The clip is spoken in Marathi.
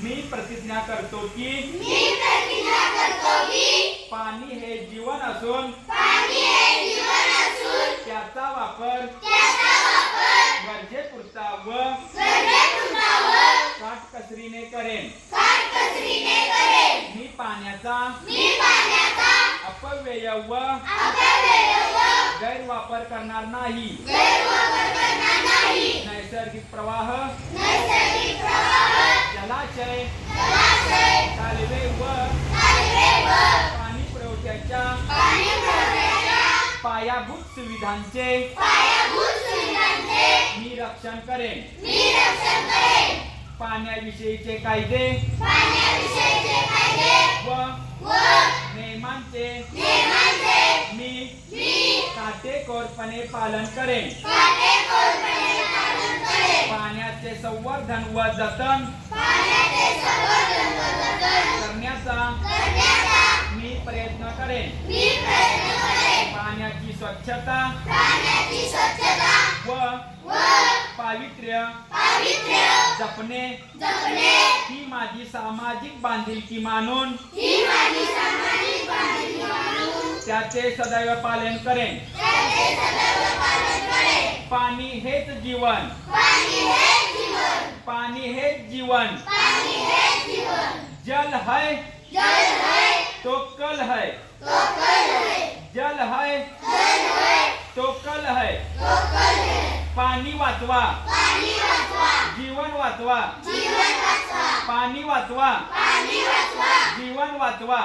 मी प्रतिज्ञा करतो की पाणी हे जीवन असून त्याचा वापर गरजेपुरता व काटकसरीने करेन. मी पाण्याचा अपव्यय व गैरवापर करणार नाही. नैसर्गिक प्रवाह, जलाशय, कालवे व पाणी पुरवठ्याच्या पायाभूत सुविधांचे मी रक्षण करेन. पाण्याविषयीचे कायदे व नियमांचे मी काटेकोरपणे पालन करेन. पाण्याचे संवर्धन व जतन करण्याचा मी प्रयत्न करेन. पाण्याची स्वच्छता व पावित्र्य जपणे ही माझी सामाजिक बांधिलकी मानून त्याचे सदैव पालन करेन. पाणी हेच जीवन. पाणी हेच जीवन. जल है तो कल है. जल है तो कल है. पाणी वाचवा, जीवन वाचवा. पाणी वाचवा, जीवन वाचवा.